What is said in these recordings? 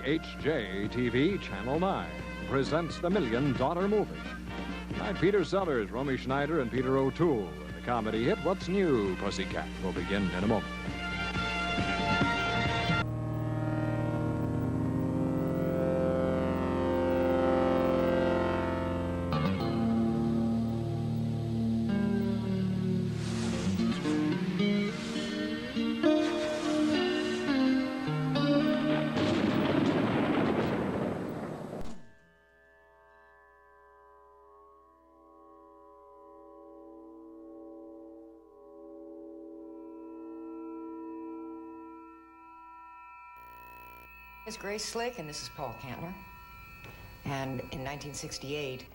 WHJ-TV Channel 9 presents the Million Dollar Movie. Tonight, Peter Sellers, Romy Schneider, and Peter O'Toole. The comedy hit What's New, Pussycat will begin in a moment. It's Grace Slick, and this is Paul Kantner. And in 1968,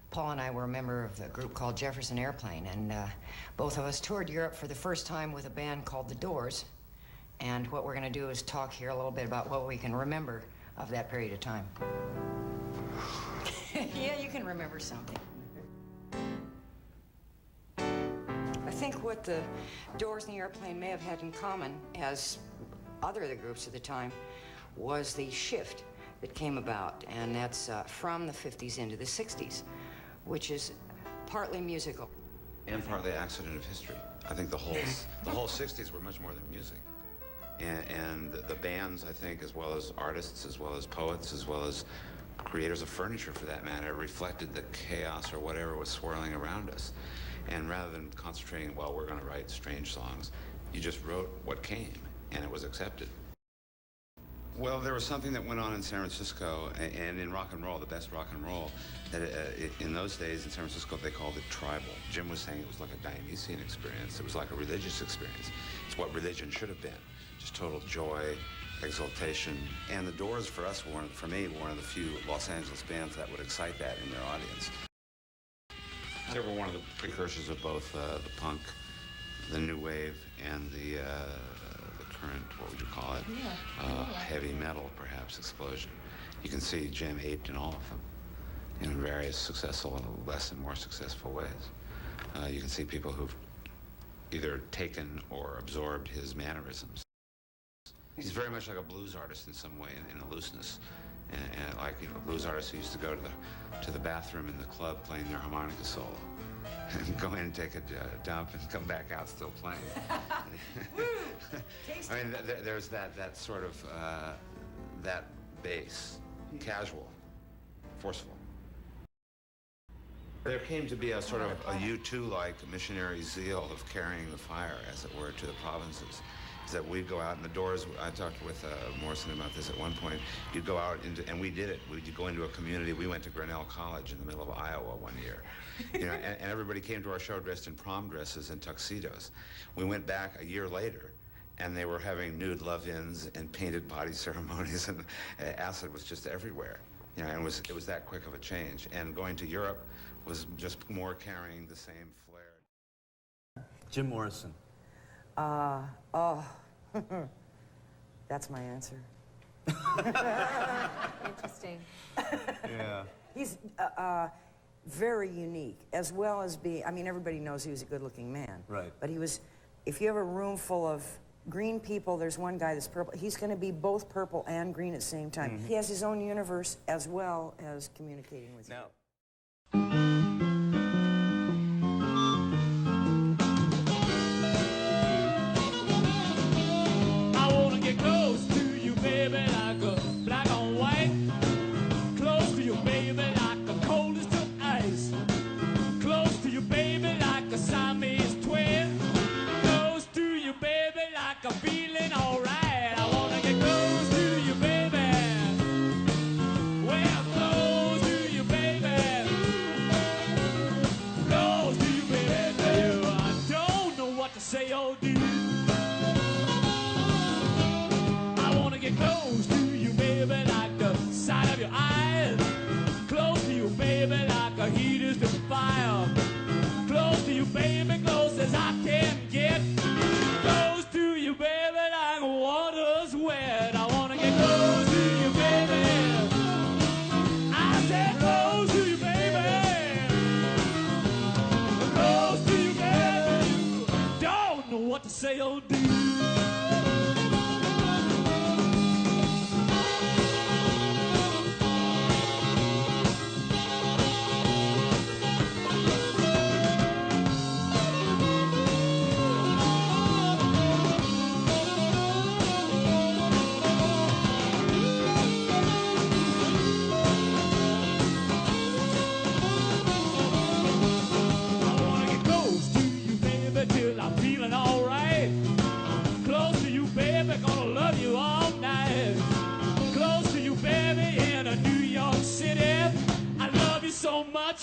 Paul and I were a member of the group called Jefferson Airplane, and both of us toured Europe for the first time with a band called The Doors. And what we're going to do is talk here a little bit about what we can remember of that period of time. Yeah, you can remember something. I think what the Doors and the Airplane may have had in common, as other of the groups at the time, was the shift that came about, and that's from the 50s into the 60s, which is partly musical. And partly accident of history. I think the whole 60s were much more than music. And the bands, I think, as well as artists, as well as poets, as well as creators of furniture, for that matter, reflected the chaos or whatever was swirling around us. And rather than concentrating, well, we're going to write strange songs, you just wrote what came, and it was accepted. Well, there was something that went on in San Francisco and in rock and roll, the best rock and roll, that in those days in San Francisco they called it tribal. Jim was saying it was like a Dionysian experience. It was like a religious experience. It's what religion should have been. Just total joy, exaltation. And the Doors, for us, for me, were one of the few Los Angeles bands that would excite that in their audience. They were one of the precursors of both the punk, the new wave, and the current, what would you call it? Yeah. Heavy metal, perhaps, explosion. You can see Jim aped in all of them in various successful and less and more successful ways. You can see people who've either taken or absorbed his mannerisms. He's very much like a blues artist in some way, in a looseness. And like, you know, blues artists who used to go to the bathroom in the club playing their harmonica solo. And go in and take a dump and come back out still playing. I mean, there's that sort of, that bass, casual, forceful. There came to be a sort of a U2-like missionary zeal of carrying the fire, as it were, to the provinces. Is that we'd go out in the Doors. I talked with Morrison about this at one point. You'd go out into, and we did it. We'd go into a community. We went to Grinnell College in the middle of Iowa one year, you know, and everybody came to our show dressed in prom dresses and tuxedos. We went back a year later, and they were having nude love-ins and painted body ceremonies, and acid was just everywhere. You know, and it was that quick of a change. And going to Europe was just more carrying the same flair. Jim Morrison. That's my answer. Interesting. Yeah. He's very unique, as well as being, I mean, everybody knows he was a good-looking man. Right. But he was, if you have a room full of green people, there's one guy that's purple. He's going to be both purple and green at the same time. Mm-hmm. He has his own universe as well as communicating with you. Say, oh, do.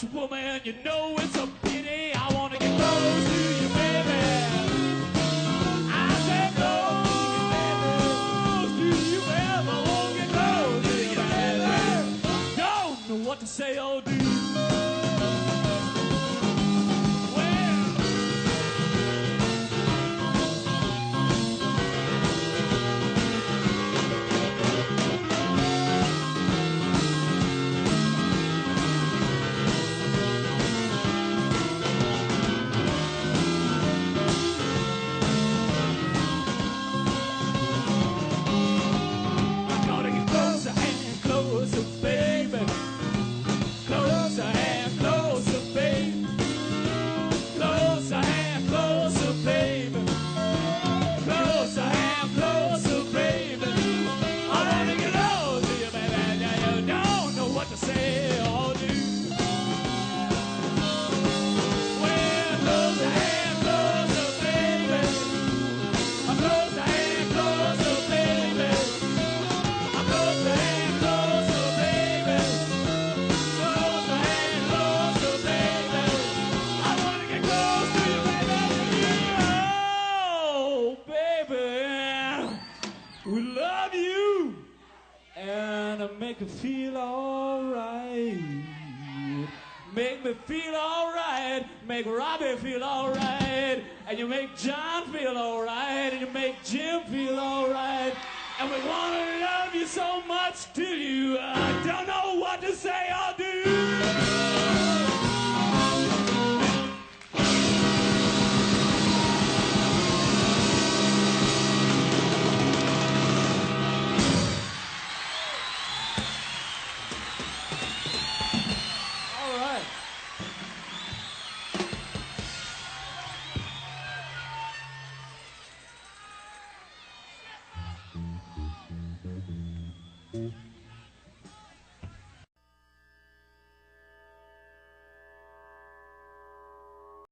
much, woman, you know it's a pity. I wanna get close to you, baby. I said close to you, baby. I wanna get close to you, baby. Don't know what to say or do. We love you and make me feel alright. Make me feel alright. Make Robbie feel alright. And you make John feel alright. And you make Jim feel alright. And we want to love you so much till you don't know what to say or do. Mm-hmm.